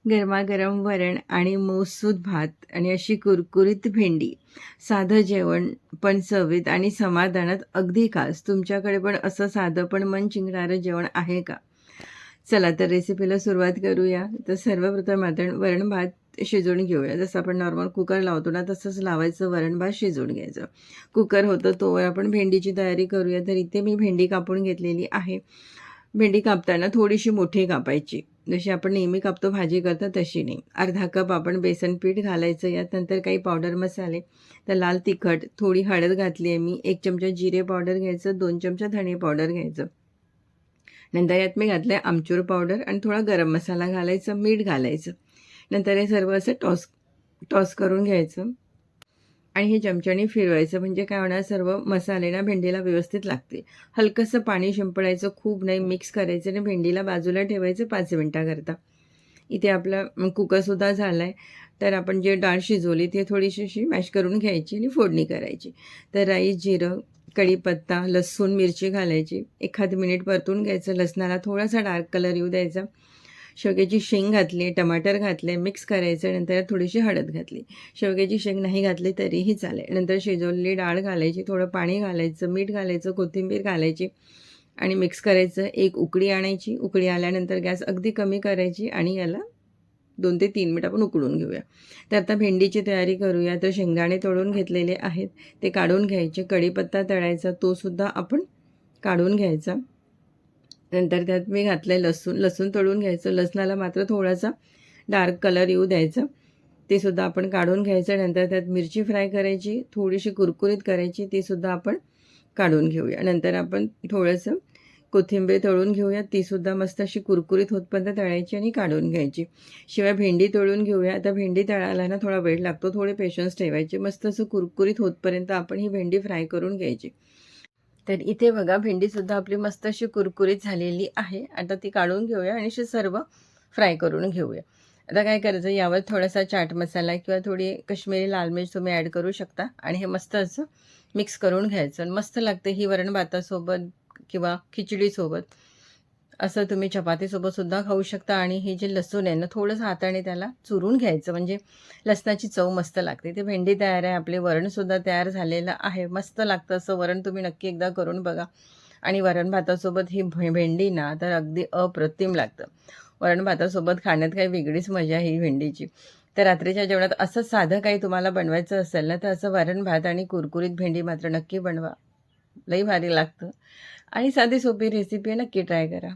गरमागरम वरण आणि मऊसूद भात आणि अशी कुरकुरीत भेंडी. साधं जेवण पण चवीत आणि समाधानात अगदी खास. तुमच्याकडे पण असं साधं पण मन चिंगणारं जेवण आहे का? चला तर रेसिपीला सुरुवात करूया. तर सर्वप्रथम आपण वरण भात शिजवून घेऊया. जसं आपण नॉर्मल कुकर लावतो ना तसंच लावायचं, वरण भात शिजवून घ्यायचं. कुकर होतं तोवर आपण भेंडीची तयारी करूया. तर इथे मी भेंडी कापून घेतलेली आहे. भेंडी कापताना थोडीशी मोठी कापायची. जशी आपण नेहमी कापतो भाजी करतो तशी नाही. अर्धा कप आपण बेसन पीठ घालायचं. यात नंतर काही पावडर मसाले, तर लाल तिखट, थोडी हळद घातली आहे मी, 1 चमचा जिरे पावडर घ्यायचं, 2 चमचा धणे पावडर घ्यायचं. नंतर यात मी घातलं आहे आमचूर पावडर आणि थोडा गरम मसाला घालायचं, मीठ घालायचं. नंतर हे सर्व असं टॉस टॉस करून घ्यायचं आणि हे चमच्याने फिरवायचं. म्हणजे काय होणार, सर्व मसाले ना भेंडीला व्यवस्थित लागते. हलकंसं पाणी शिंपडायचं, खूप नाही. मिक्स करायचं आणि भेंडीला बाजूला ठेवायचं 5 मिनटाकरता. इथे आपला कुकरसुद्धा झाला आहे. तर आपण जे डाळ शिजवली ती थोडीशी अशी मॅश करून घ्यायची आणि फोडणी करायची. तर राई, जिरं, कढीपत्ता, लसूण, मिरची घालायची. एखाद मिनिट परतून घ्यायचं. लसणाला थोडासा डार्क कलर येऊ द्यायचा. शेवग्याची शेंग घातली, टमाटर घातले, मिक्स करायचं. नंतर थोडीशी हळद घातली. शेवग्याची शेंग नाही घातली तरीही चालेल. नंतर शिजवलेली डाळ घालायची, थोडं पाणी घालायचं, मीठ घालायचं, कोथिंबीर घालायची आणि मिक्स करायचं. एक उकळी आणायची. उकळी आल्यानंतर गॅस अगदी कमी करायची आणि याला 2 ते 3 मिनिट आपण उकळून घेऊया. तर आता भेंडीची तयारी करूया. तर शेंगदाणे तळून घेतलेले आहेत, ते काढून घ्यायचे. कढीपत्ता तळायचा, तोसुद्धा आपण काढून घ्यायचा. नंतर त्यात मी घातलं लसूण. लसूण तळून घ्यायचं. लसणाला मात्र थोडासा डार्क कलर येऊ द्यायचा. ते सुद्धा आपण काढून घ्यायचं. नंतर त्यात मिरची फ्राय करायची, थोडीशी कुरकुरीत करायची, तीसुद्धा आपण काढून घेऊया. नंतर आपण थोडंसं कोथिंबीर तळून घेऊया. तीसुद्धा मस्त अशी कुरकुरीत होतपर्यंत तळायची आणि काढून घ्यायची. शिवाय भेंडी तळून घेऊया. आता भेंडी तळायला ना थोडा वेळ लागतो, थोडे पेशन्स ठेवायचे. मस्त असं कुरकुरीत होतपर्यंत आपण ही भेंडी फ्राय करून घ्यायची. तर इथे बघा भेंडीसुद्धा आपली मस्त अशी कुरकुरीत झालेली आहे. आता ती काढून घेऊया आणि अशी सर्व फ्राय करून घेऊया. आता काय करायचं, यावर थोडासा चाट मसाला किंवा थोडी काश्मीरी लाल मिर्च तुम्ही ॲड करू शकता आणि हे मस्त असं मिक्स करून घ्यायचं. मस्त लागते ही वरण भातासोबत किंवा खिचडीसोबत. असं तुम्ही चपातीसोबतसुद्धा खाऊ शकता. आणि हे जे लसूण आहे ना, थोडंसं हाताने त्याला चुरून घ्यायचं, म्हणजे लसणाची चव मस्त लागते. ते भेंडी तयार आहे, आपले वरणसुद्धा तयार झालेलं आहे. मस्त लागतं असं वरण, तुम्ही नक्की एकदा करून बघा. आणि वरण भातासोबत ही भेंडी ना तर अगदी अप्रतिम लागतं. वरण भातासोबत खाण्यात काही वेगळीच मजा आहे ही भेंडीची. तर रात्रीच्या जेवणात असं साधं काही तुम्हाला बनवायचं असेल ना, तर असं वरण भात आणि कुरकुरीत भेंडी मात्र नक्की बनवा. लई भारी लागतं आणि साधी सोपी रेसिपी आहे, नक्की ट्राय करा.